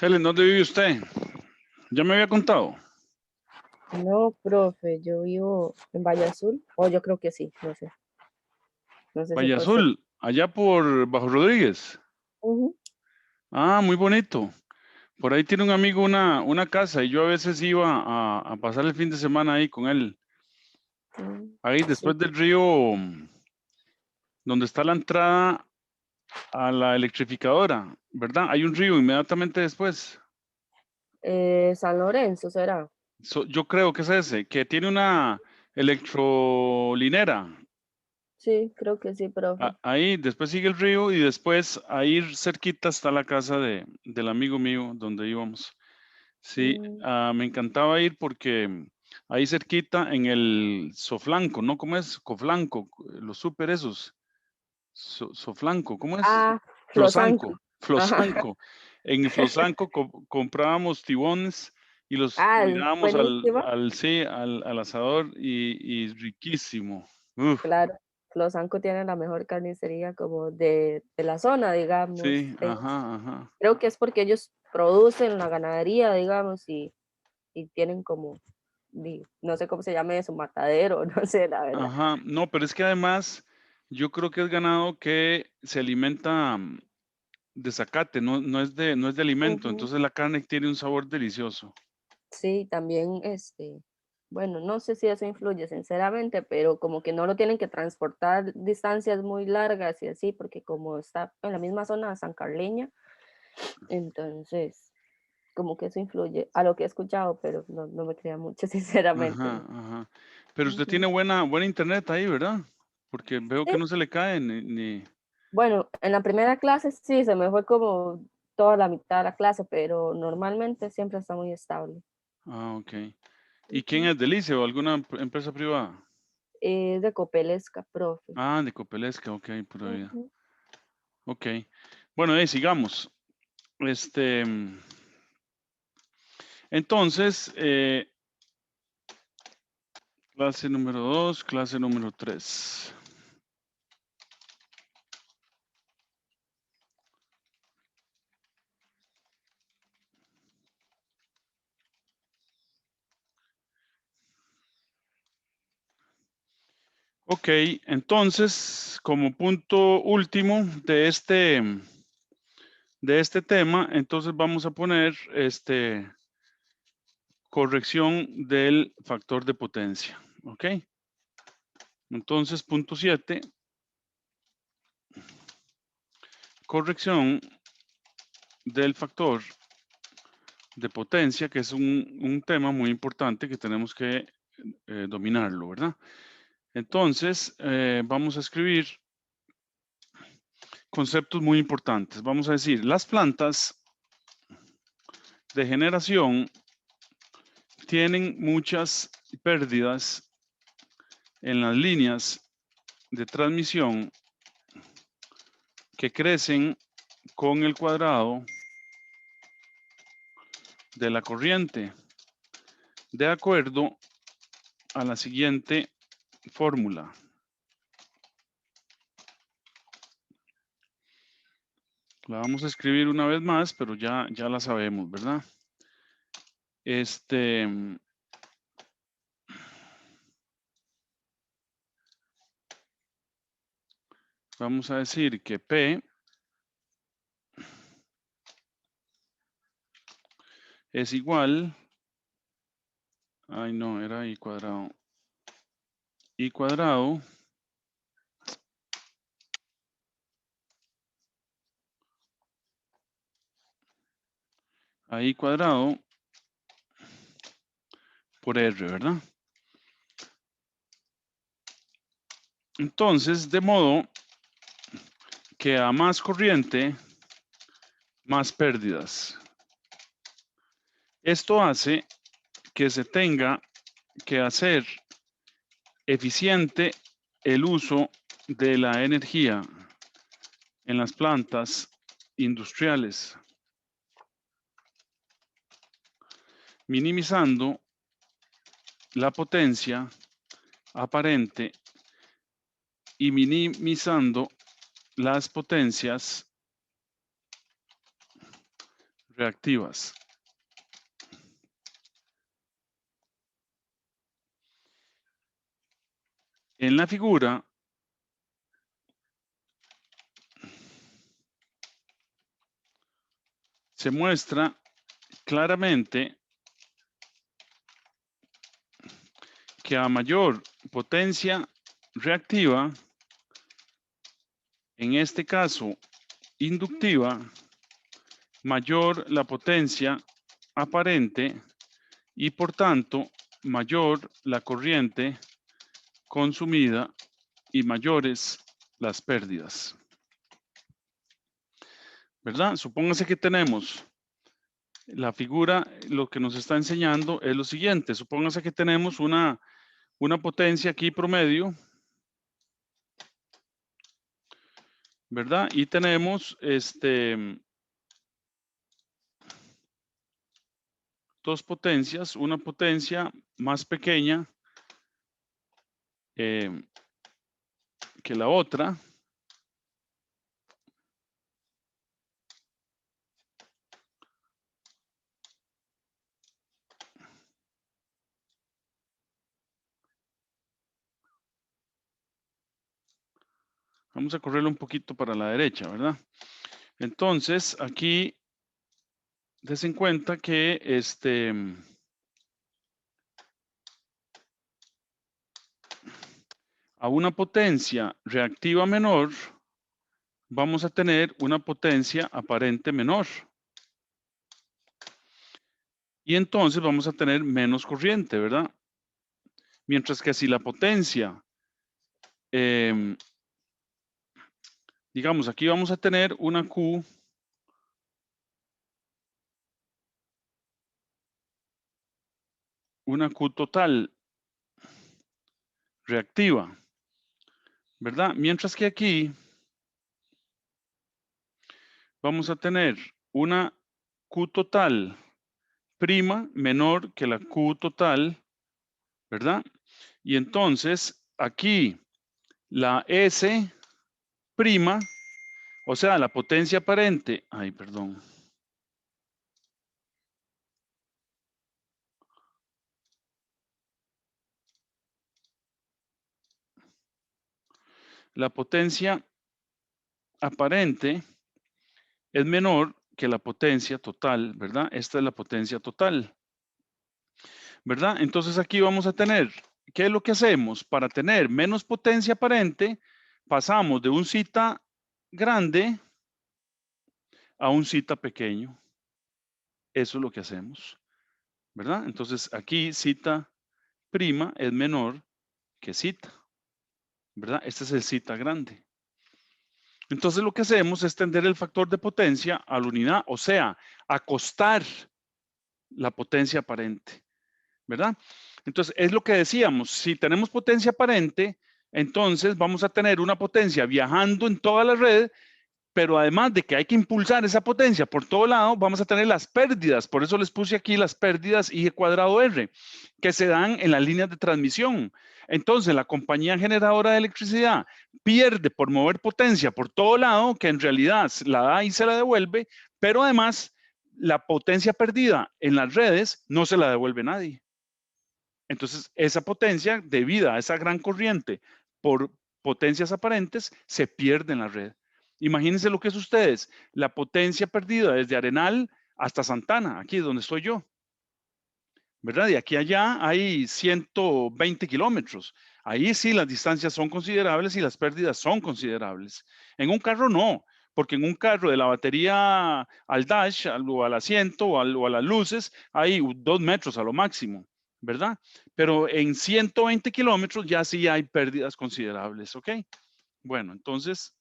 Helen, ¿dónde vive usted? Ya me había contado. No, profe, yo vivo en Valle Azul, o yo creo que sí, no sé, no sé si Valle fue usted. Azul, allá por Bajo Rodríguez. Ujú. Ah, muy bonito. Por ahí tiene un amigo una casa y yo a veces iba a pasar el fin de semana ahí con él. Ahí Sí, después del río, donde está la entrada a la electrificadora, ¿verdad? Hay un río inmediatamente después. San Lorenzo será. Yo creo que es ese, que tiene una electrolinera. Sí, creo que sí, profe. Ahí, después sigue el río y después ahí cerquita está la casa del amigo mío donde íbamos. Sí, Mm, me encantaba ir porque ahí cerquita en el Soflanco, ¿no? ¿Cómo es? Coflanco, los super esos. Soflanco, ¿cómo es? Ah, Flosanco. Flosanco, Ajá. Flosanco. En el Flosanco comprábamos tibones y los Ah, tirábamos buenísima. sí, al asador y riquísimo. Uf, Claro, Flosanco tiene la mejor carnicería como de la zona, digamos. sí, ajá, ajá. Creo que es porque ellos producen la ganadería, digamos, y tienen como, no sé cómo se llame eso, matadero, no sé, la verdad. Ajá, no, pero es que además yo creo que es ganado que se alimenta de zacate, no es de alimento, Ujú. entonces la carne tiene un sabor delicioso. Sí, también, bueno, no sé si eso influye sinceramente, pero como que no lo tienen que transportar distancias muy largas y así, porque como está en la misma zona sancarleña, entonces como que eso influye a lo que he escuchado, pero no me crea mucho, sinceramente. Ajá, ajá. Pero usted tiene Ujú. buena internet ahí, ¿verdad? Porque veo Sí, que no se le cae ni... bueno, en la primera clase sí, se me fue como toda la mitad de la clase, pero normalmente siempre está muy estable. Ah, ok. ¿Y quién Ujú. es Delice o alguna empresa privada? Es de Copelesca, profe. Ah, de Copelesca, ok, pura vida. Ujú. Ok. Bueno, sigamos. Este, entonces, clase número 2, clase número 3. Ok, entonces, como punto último de este tema, entonces vamos a poner corrección del factor de potencia. Ok, entonces, punto 7, corrección del factor de potencia, que es un tema muy importante que tenemos que dominarlo, ¿verdad? Entonces, vamos a escribir conceptos muy importantes. Vamos a decir, las plantas de generación tienen muchas pérdidas en las líneas de transmisión que crecen con el cuadrado de la corriente, de acuerdo a la siguiente fórmula. La vamos a escribir una vez más, pero ya la sabemos, ¿verdad? Vamos a decir que P es igual, ay no, era I cuadrado a I cuadrado por R, ¿verdad? Entonces, de modo que a más corriente, más pérdidas. Esto hace que se tenga que hacer eficiente el uso de la energía en las plantas industriales, minimizando la potencia aparente y minimizando las potencias reactivas. En la figura se muestra claramente que a mayor potencia reactiva, en este caso inductiva, mayor la potencia aparente y por tanto mayor la corriente consumida y mayores las pérdidas. ¿Verdad? Supóngase que tenemos la figura, lo que nos está enseñando es lo siguiente. Supóngase que tenemos una potencia aquí promedio, ¿verdad? Y tenemos dos potencias, una potencia más pequeña que la otra. Vamos a correrlo un poquito para la derecha, ¿verdad? Entonces, aquí des en cuenta que a una potencia reactiva menor, vamos a tener una potencia aparente menor. Y entonces vamos a tener menos corriente, ¿verdad? Mientras que si la potencia, digamos, aquí vamos a tener una Q total reactiva, ¿verdad? Mientras que aquí vamos a tener una Q total prima menor que la Q total, ¿verdad? Y entonces aquí la S prima, o sea, la potencia aparente, ay, perdón. La potencia aparente es menor que la potencia total, ¿verdad? Esta es la potencia total, ¿verdad? Entonces aquí vamos a tener, ¿qué es lo que hacemos? Para tener menos potencia aparente, pasamos de un zeta grande a un zeta pequeño. Eso es lo que hacemos, ¿verdad? Entonces aquí zeta prima es menor que zeta, ¿verdad? Este es el zeta grande. Entonces lo que hacemos es tender el factor de potencia a la unidad, o sea, acostar la potencia aparente, ¿verdad? Entonces es lo que decíamos, si tenemos potencia aparente, entonces vamos a tener una potencia viajando en toda la red, pero además de que hay que impulsar esa potencia por todo lado, vamos a tener las pérdidas, por eso les puse aquí las pérdidas I cuadrado R, que se dan en las líneas de transmisión. Entonces la compañía generadora de electricidad pierde por mover potencia por todo lado, que en realidad la da y se la devuelve, pero además la potencia perdida en las redes no se la devuelve nadie. Entonces esa potencia, debida a esa gran corriente por potencias aparentes, se pierde en la red. Imagínense lo que es ustedes, la potencia perdida desde Arenal hasta Santana, aquí es donde estoy yo, ¿verdad? De aquí a allá hay 120 kilómetros. Ahí sí las distancias son considerables y las pérdidas son considerables. En un carro no, porque en un carro de la batería al dash, o al asiento o a las luces, hay 2 metros a lo máximo, ¿verdad? Pero en 120 kilómetros ya sí hay pérdidas considerables, ¿ok? Bueno, entonces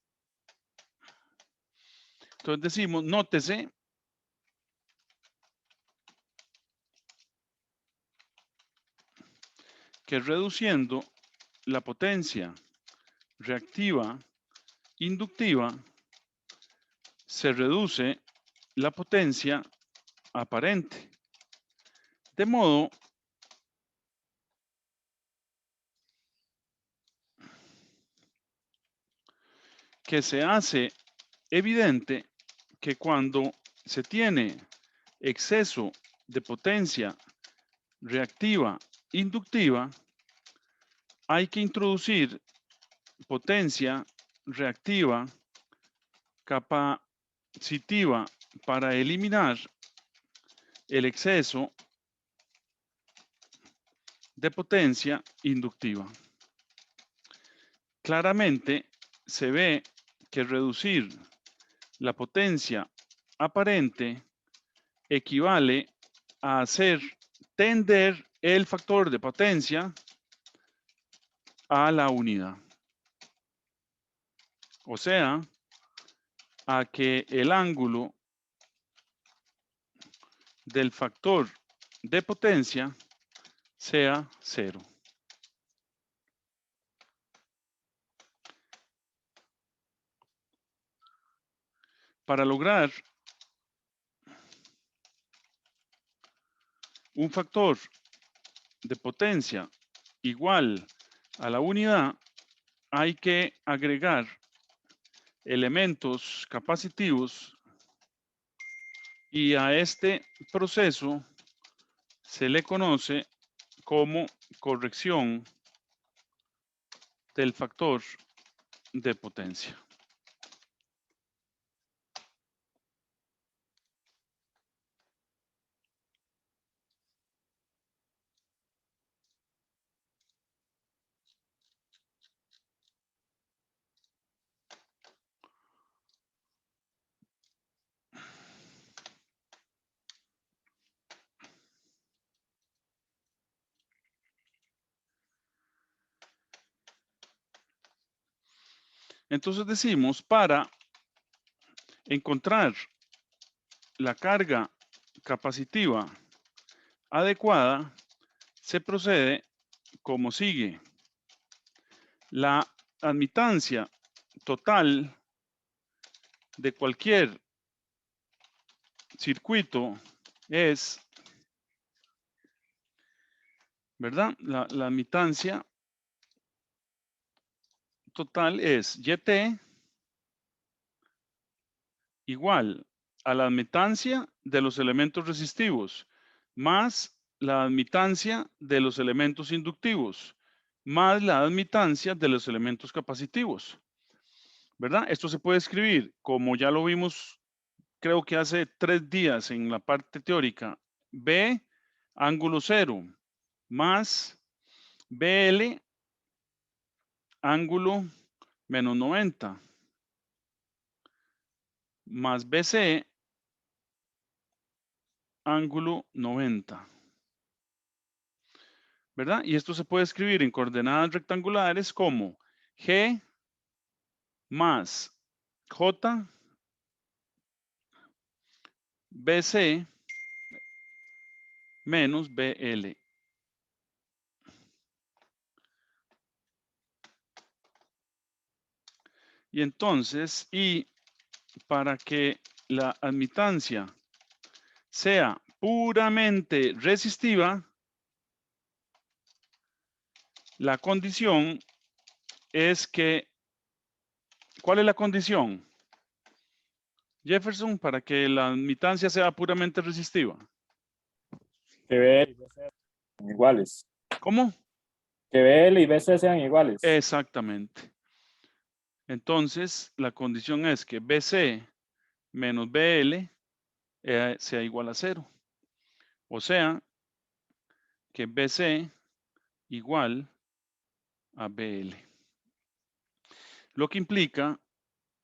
decimos, nótese que reduciendo la potencia reactiva inductiva, se reduce la potencia aparente. De modo que se hace evidente que cuando se tiene exceso de potencia reactiva inductiva, hay que introducir potencia reactiva capacitiva para eliminar el exceso de potencia inductiva. Claramente se ve que reducir la potencia aparente equivale a hacer tender el factor de potencia a la unidad. O sea, a que el ángulo del factor de potencia sea 0. Para lograr un factor de potencia igual a la unidad, hay que agregar elementos capacitivos y a este proceso se le conoce como corrección del factor de potencia. Entonces decimos, para encontrar la carga capacitiva adecuada, se procede como sigue. La admitancia total de cualquier circuito es, ¿verdad? La admitancia total es YT igual a la admitancia de los elementos resistivos más la admitancia de los elementos inductivos más la admitancia de los elementos capacitivos, ¿verdad? Esto se puede escribir como ya lo vimos, creo que hace 3 días en la parte teórica, B ángulo 0 más BL ángulo menos 90 más BC ángulo 90. ¿Verdad? Y esto se puede escribir en coordenadas rectangulares como G más J BC menos BL. Y entonces, y para que la admitancia sea puramente resistiva, la condición es que, ¿cuál es la condición, Jefferson, para que la admitancia sea puramente resistiva? Que BL y BC sean iguales. ¿Cómo? Que BL y BC sean iguales. Exactamente. Entonces, la condición es que BC menos BL sea igual a 0. O sea, que BC igual a BL. Lo que implica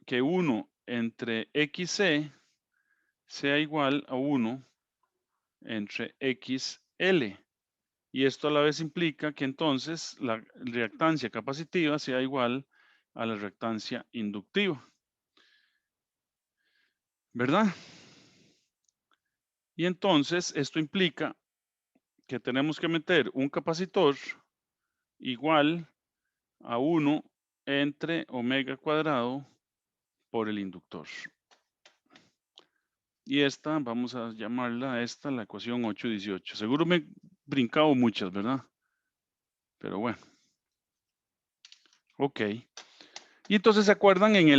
que 1 entre XC sea igual a 1 entre XL. Y esto a la vez implica que entonces la reactancia capacitiva sea igual a la reactancia inductiva. ¿Verdad? Y entonces esto implica que tenemos que meter un capacitor igual a 1 entre omega cuadrado por el inductor. Y esta, vamos a llamarla a esta la ecuación 818. Seguro me he brincado muchas, ¿verdad? Pero bueno. Ok. Y entonces se acuerdan en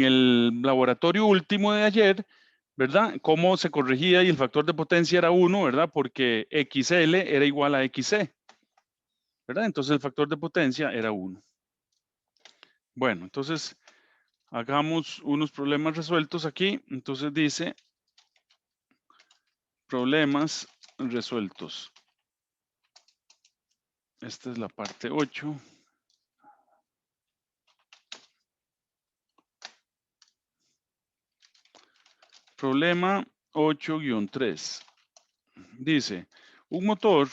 el laboratorio último de ayer, ¿verdad? ¿Cómo se corregía y el factor de potencia era 1, ¿verdad? Porque XL era igual a XC, ¿verdad? Entonces el factor de potencia era 1. Bueno, entonces hagamos unos problemas resueltos aquí. Entonces dice, problemas resueltos. Esta es la parte 8. Problema 8-3. Dice, un motor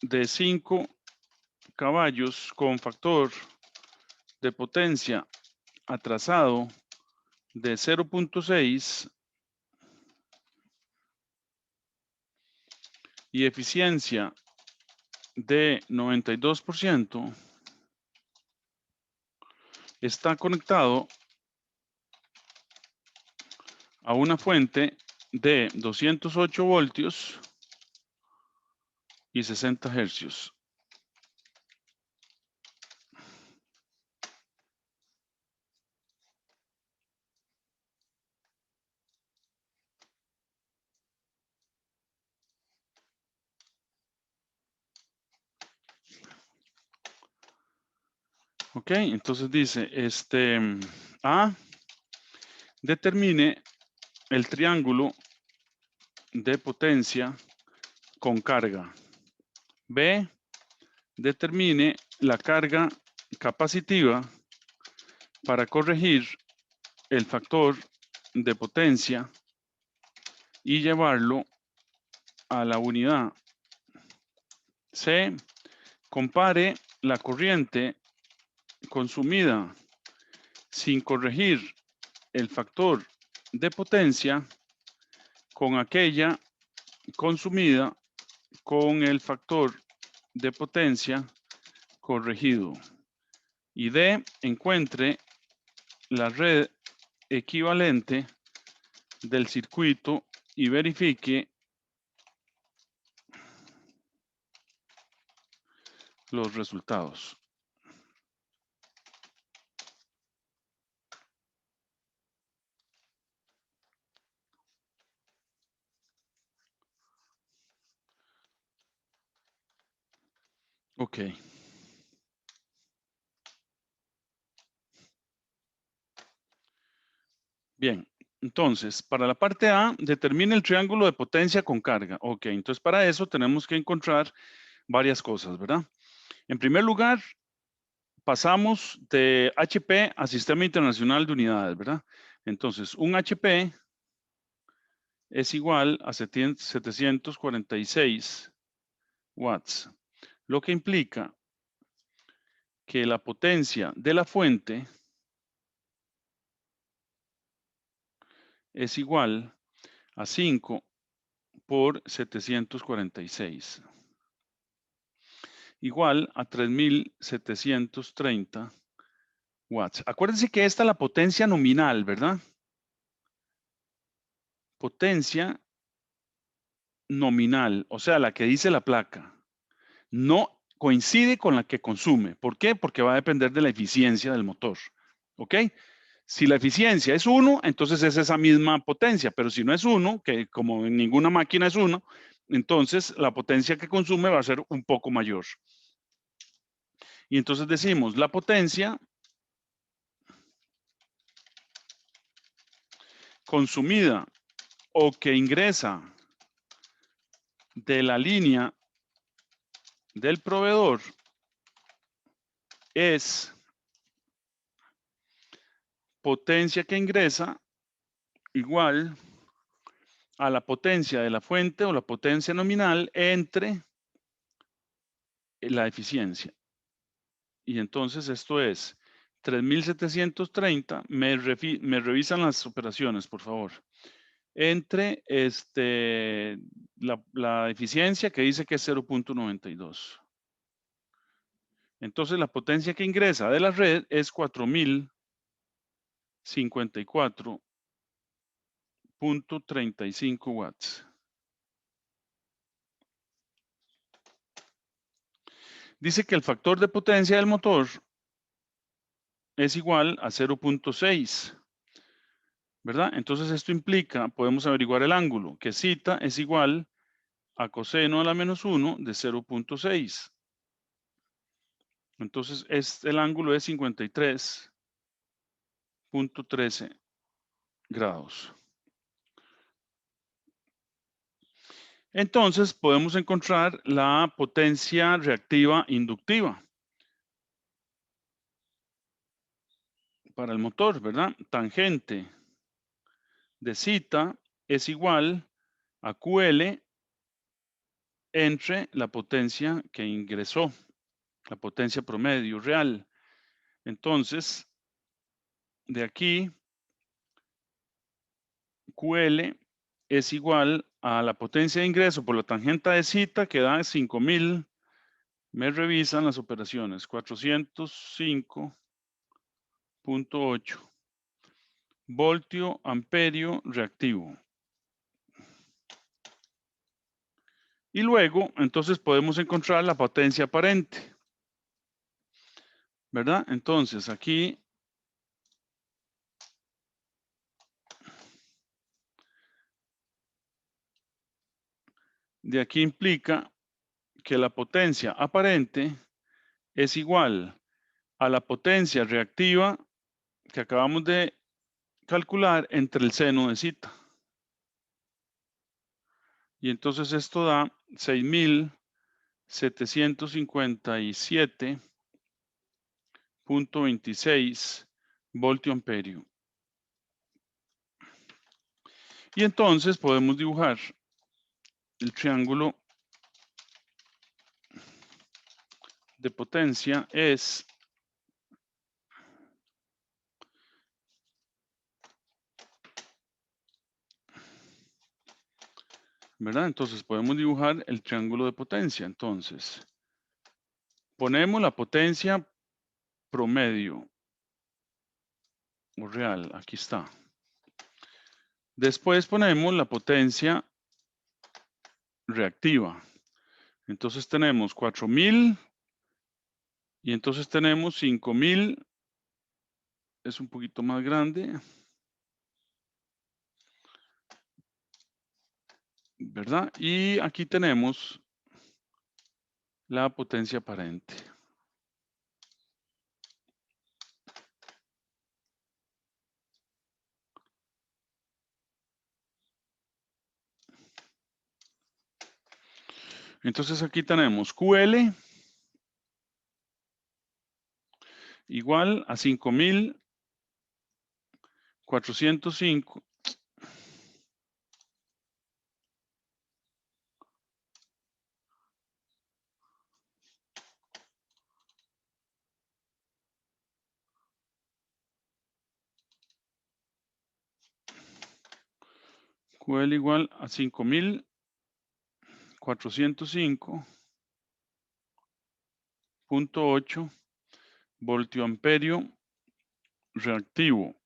de 5 caballos con factor de potencia atrasado de 0.6 y eficiencia de 92% está conectado a una fuente de 208 voltios y 60 hercios. Ok, entonces dice, A, determine el triángulo de potencia con carga. B, determine la carga capacitiva para corregir el factor de potencia y llevarlo a la unidad. C, compare la corriente consumida sin corregir el factor de potencia con aquella consumida con el factor de potencia corregido. Y D, encuentre la red equivalente del circuito y verifique los resultados. Ok. Bien, entonces, para la parte A, determine el triángulo de potencia con carga. Ok, entonces para eso tenemos que encontrar varias cosas, ¿verdad? En primer lugar, pasamos de HP a Sistema Internacional de Unidades, ¿verdad? Entonces, un HP es igual a 746 watts, lo que implica que la potencia de la fuente es igual a 5 por 746, igual a 3730 watts. Acuérdense que esta es la potencia nominal, ¿verdad? Potencia nominal, o sea, la que dice la placa. No coincide con la que consume. ¿Por qué? Porque va a depender de la eficiencia del motor. ¿Ok? Si la eficiencia es 1, entonces es esa misma potencia, pero si no es 1, que como en ninguna máquina es 1, entonces la potencia que consume va a ser un poco mayor. Y entonces decimos, la potencia consumida o que ingresa de la línea del proveedor es potencia que ingresa igual a la potencia de la fuente o la potencia nominal entre la eficiencia. Y entonces esto es 3730, me revisan las operaciones, por favor. Entre la eficiencia que dice que es 0.92. Entonces la potencia que ingresa de la red es 4054.35 watts. Dice que el factor de potencia del motor es igual a 0.6. ¿verdad? Entonces esto implica, podemos averiguar el ángulo, que zeta es igual a coseno a la menos 1 de 0.6. Entonces el ángulo es 53.13 grados. Entonces podemos encontrar la potencia reactiva inductiva para el motor, ¿verdad? Tangente de zeta es igual a QL entre la potencia que ingresó, la potencia promedio real. Entonces, de aquí, QL es igual a la potencia de ingreso por la tangente de zeta, que da 5000. Me revisan las operaciones, 405.8 voltio amperio reactivo. Y luego, entonces podemos encontrar la potencia aparente, ¿verdad? Entonces, aquí de aquí implica que la potencia aparente es igual a la potencia reactiva que acabamos de calcular entre el seno de zeta. Y entonces esto da 6757.26 voltio amperio. Y entonces podemos dibujar el triángulo de potencia es ¿verdad? Entonces podemos dibujar el triángulo de potencia. Entonces, ponemos la potencia promedio o real, aquí está. Después ponemos la potencia reactiva. Entonces tenemos 4000 y entonces tenemos 5000, es un poquito más grande, ¿verdad? Y aquí tenemos la potencia aparente. Entonces aquí tenemos QL igual a 5405 QL igual a 5405.8 voltio amperio reactivo.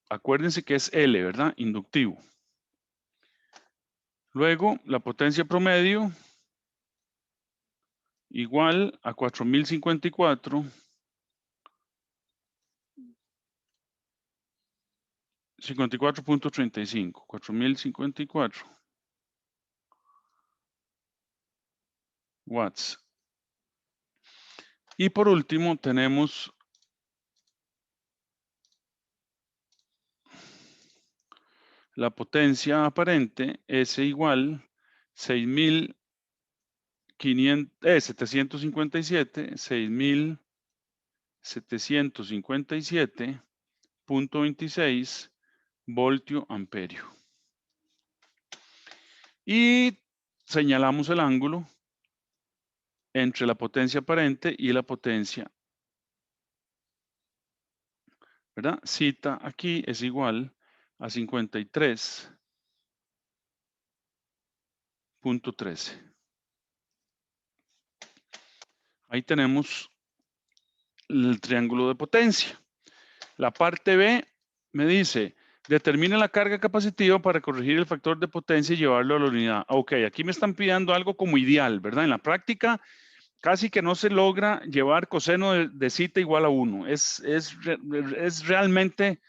Acuérdense que es L, ¿verdad? Inductivo. Luego, la potencia promedio igual a 4054 54.35, 4054 watts. Y por último tenemos la potencia aparente, S igual 6757.26 voltio amperio. Y señalamos el ángulo entre la potencia aparente y la potencia, ¿verdad? Zeta aquí es igual a 53.13. Ahí tenemos el triángulo de potencia. La parte B me dice, determine la carga capacitiva para corregir el factor de potencia y llevarlo a la unidad. Ok, aquí me están pidiendo algo como ideal, ¿verdad? En la práctica, casi que no se logra llevar coseno de zeta igual a 1. Es realmente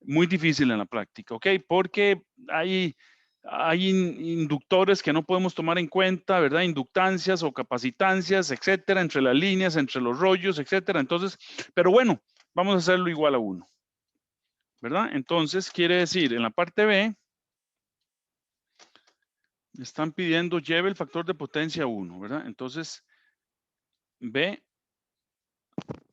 muy difícil en la práctica, ¿ok? Porque hay inductores que no podemos tomar en cuenta, ¿verdad? Inductancias o capacitancias, etcétera, entre las líneas, entre los rollos, etcétera. Entonces, pero bueno, vamos a hacerlo igual a 1, ¿verdad? Entonces, quiere decir, en la parte B, están pidiendo lleve el factor de potencia 1, ¿verdad? Entonces, B,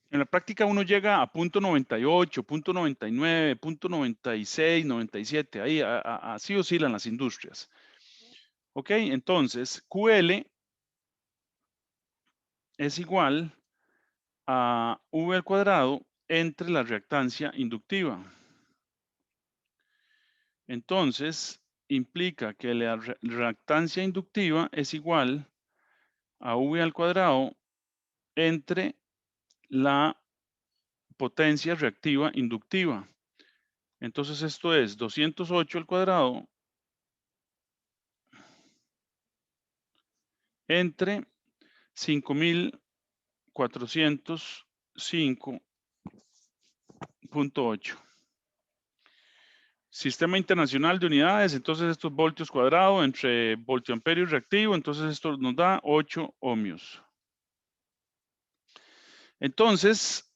en la práctica uno llega a punto 98, punto 99, punto 96, 97, ahí así oscilan las industrias. Ok, entonces QL es igual a V al cuadrado entre la reactancia inductiva. Entonces, implica que la reactancia inductiva es igual a V al cuadrado entre la potencia reactiva inductiva. Entonces, esto es 208 al cuadrado entre 5405.8. Sistema internacional de unidades, entonces estos voltios cuadrados entre voltioamperio y reactivo, entonces esto nos da 8 ohmios. Entonces,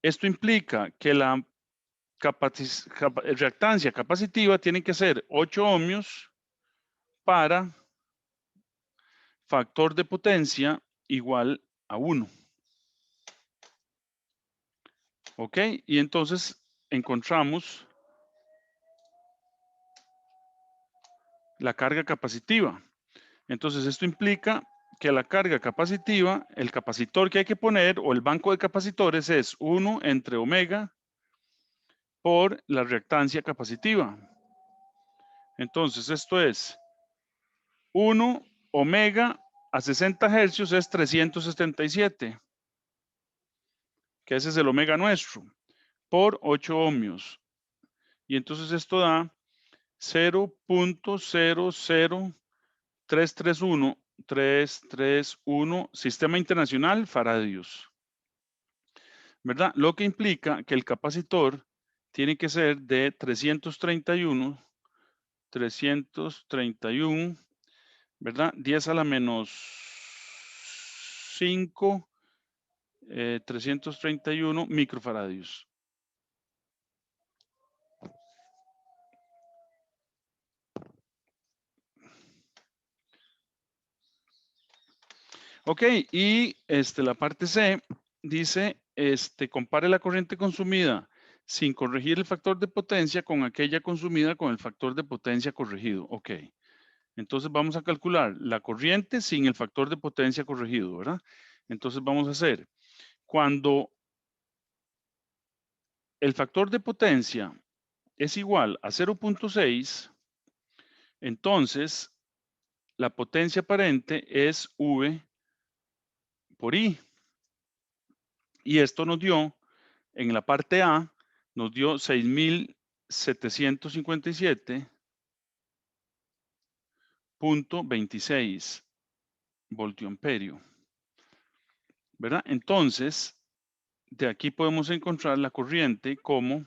esto implica que la reactancia capacitiva tiene que ser 8 ohmios para factor de potencia igual a 1. ¿Ok? Y entonces encontramos la carga capacitiva. Entonces esto implica que la carga capacitiva, el capacitor que hay que poner o el banco de capacitores es 1 entre omega por la reactancia capacitiva. Entonces esto es 1 omega a 60 hercios es 377, que ese es el omega nuestro, por 8 ohmios. Y entonces esto da 0.00331 sistema internacional faradios, ¿verdad? Lo que implica que el capacitor tiene que ser de 331, ¿verdad? 10 a la menos 5, 331 microfaradios. Ok, y la parte C dice, compare la corriente consumida sin corregir el factor de potencia con aquella consumida con el factor de potencia corregido. Ok, entonces vamos a calcular la corriente sin el factor de potencia corregido, ¿verdad? Entonces vamos a hacer, cuando el factor de potencia es igual a 0.6, entonces la potencia aparente es V por I. Y esto nos dio, en la parte A, nos dio 6.757.26 voltioamperio, ¿verdad? Entonces, de aquí podemos encontrar la corriente como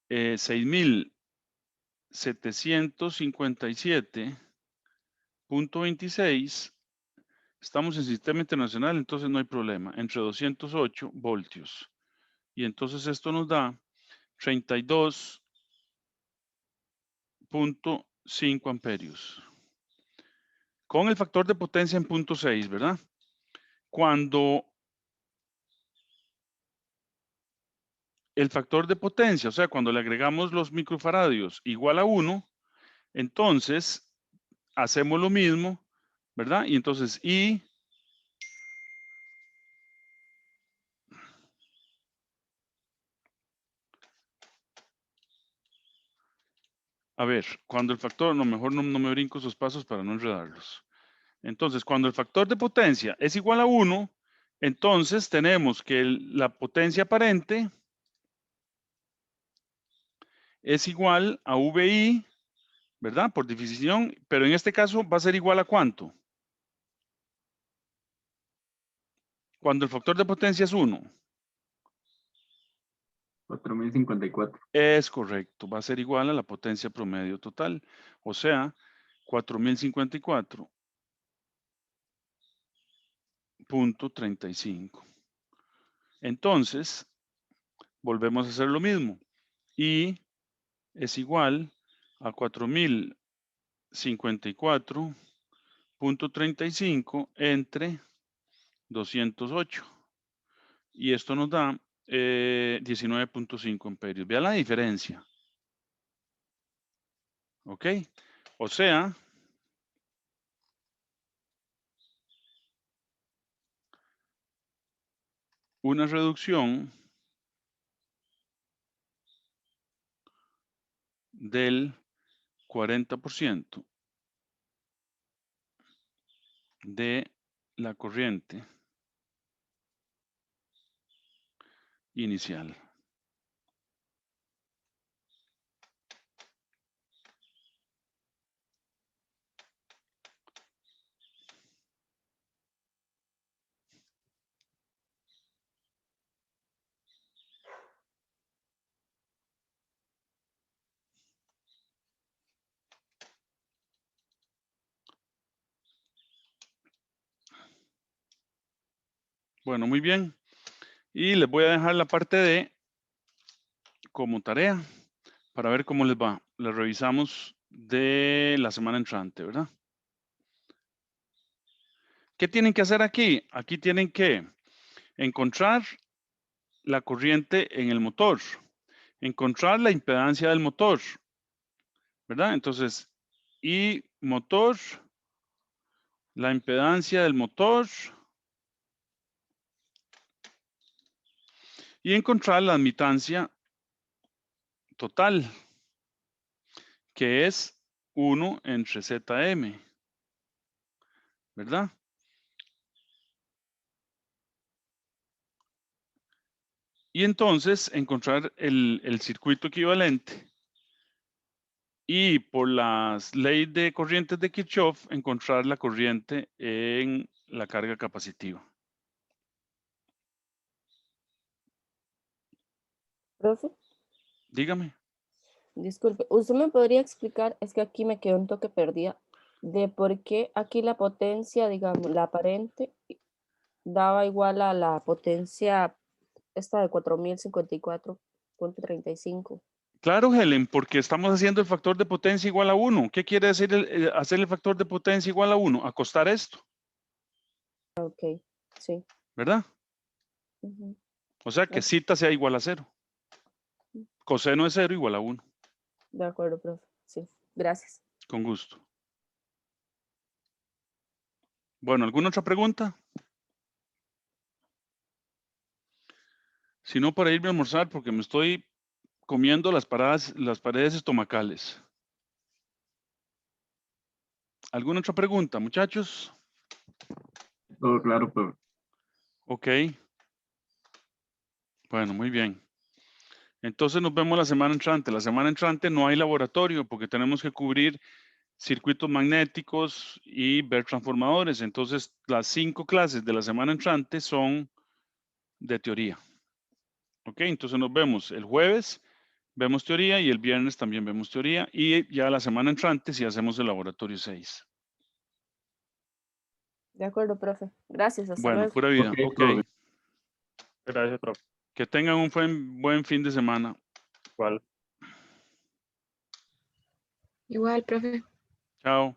6.757.26. Estamos en sistema internacional, entonces no hay problema. Entre 208 voltios. Y entonces esto nos da 32.5 amperios. Con el factor de potencia en 0.6, ¿verdad? Cuando el factor de potencia, o sea, cuando le agregamos los microfaradios igual a 1, entonces hacemos lo mismo, ¿verdad? Y entonces I a ver, cuando el factor, no, mejor no me brinco esos pasos para no enredarlos. Entonces, cuando el factor de potencia es igual a 1, entonces tenemos que la potencia aparente es igual a VI, ¿verdad? Por definición, pero en este caso va a ser igual a ¿cuánto? Cuando el factor de potencia es 1. 4054. Es correcto, va a ser igual a la potencia promedio total, o sea, 4054.35. Entonces, volvemos a hacer lo mismo. Y es igual a 4054.35 entre 208. Y esto nos da 19.5 amperios. Vean la diferencia. ¿Ok? O sea, una reducción del 40% de la corriente inicial. Bueno, muy bien. Y les voy a dejar la parte D como tarea para ver cómo les va. Les revisamos de la semana entrante, ¿verdad? ¿Qué tienen que hacer aquí? Aquí tienen que encontrar la corriente en el motor, encontrar la impedancia del motor, ¿verdad? Entonces, y motor, la impedancia del motor y encontrar la admitancia total, que es 1 entre ZM, ¿verdad? Y entonces encontrar el circuito equivalente. Y por las leyes de corrientes de Kirchhoff, encontrar la corriente en la carga capacitiva. Profe, Dígame. disculpe, ¿usted me podría explicar? Es que aquí me quedó un toque perdida de por qué aquí la potencia, digamos, la aparente, daba igual a la potencia esta de 4054.35. Claro, Helen, porque estamos haciendo el factor de potencia igual a 1. ¿Qué quiere decir hacer el factor de potencia igual a 1? Acostar esto, Ok, sí. ¿verdad? Ujú. O sea que Ok, zeta sea igual a 0. Coseno de 0 igual a 1. de acuerdo, profe. Sí, gracias. Con gusto. Bueno, ¿alguna otra pregunta? Si no, para irme a almorzar porque me estoy comiendo las paredes estomacales. ¿Alguna otra pregunta, muchachos? Todo claro, profe. Ok. Bueno, muy bien. Entonces nos vemos la semana entrante. La semana entrante no hay laboratorio porque tenemos que cubrir circuitos magnéticos y ver transformadores. Entonces, las 5 clases de la semana entrante son de teoría. Ok, entonces nos vemos el jueves, vemos teoría y el viernes también vemos teoría y ya la semana entrante si hacemos el laboratorio 6. De acuerdo, profe. Gracias, hasta Bueno, luego. pura vida. Ok, Ok. profe. Gracias, profe. Que tengan un buen fin de semana. Igual. Igual, profe. Chao.